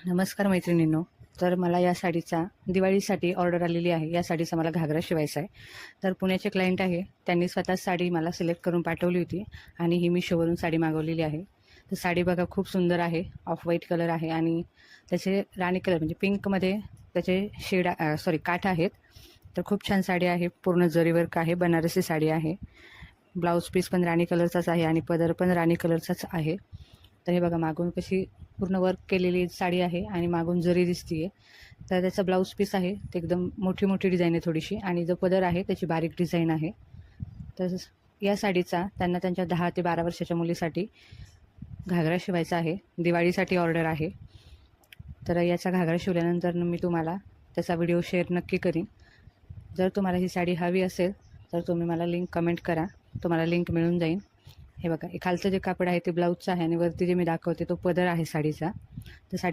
नमस्कार मैत्रिणींनो. तर मला या साडीचा दिवाळीसाठी ऑर्डर आलेली आहे. या साडीचा मला घागरा शिवायचा आहे. तर पुण्याचे क्लायंट आहे, त्यांनी स्वतः साडी मला सिलेक्ट करून पाठवली होती आणि ही Meeshoवरून साडी मागवलेली आहे. तर साडी बघा खूप सुंदर आहे. ऑफ व्हाईट कलर आहे आणि त्याचे राणी कलर म्हणजे पिंकमध्ये त्याचे काठ आहेत. तर खूप छान साडी आहे. पूर्ण जरी वर्क आहे. बनारसी साडी आहे. ब्लाऊज पीस पण राणी कलरचाच आहे आणि पदर पण राणी कलरचाच आहे. तर हे बघा मागून कशी पूर्ण वर्क केलेली साडी आहे आणि मागून जरी दिसतीये. तर त्याचा ब्लाऊज पीस आहे ते एकदम मोठी मोठी डिझाईन आहे थोडीशी आणि जो पदर आहे त्याची बारीक डिझाईन आहे. तर या साडीचा त्यांना त्यांच्या 10 ते 12 वर्षाच्या मुलीसाठी घागरा शिवायचा आहे. दिवाळीसाठी ऑर्डर आहे. तर याचा घागरा शिवल्यानंतर मी तुम्हाला त्याचा व्हिडिओ शेअर नक्की करीन. जर तुम्हाला ही साडी हवी असेल तर तुम्ही मला लिंक कमेंट करा, तुम्हाला लिंक मिळून जाईल. हे बघा, हे खालचं जे कापड आहे ते ब्लाऊजचं आहे आणि वरती जे मी दाखवते तो पदर आहे साडीचा. तर साडी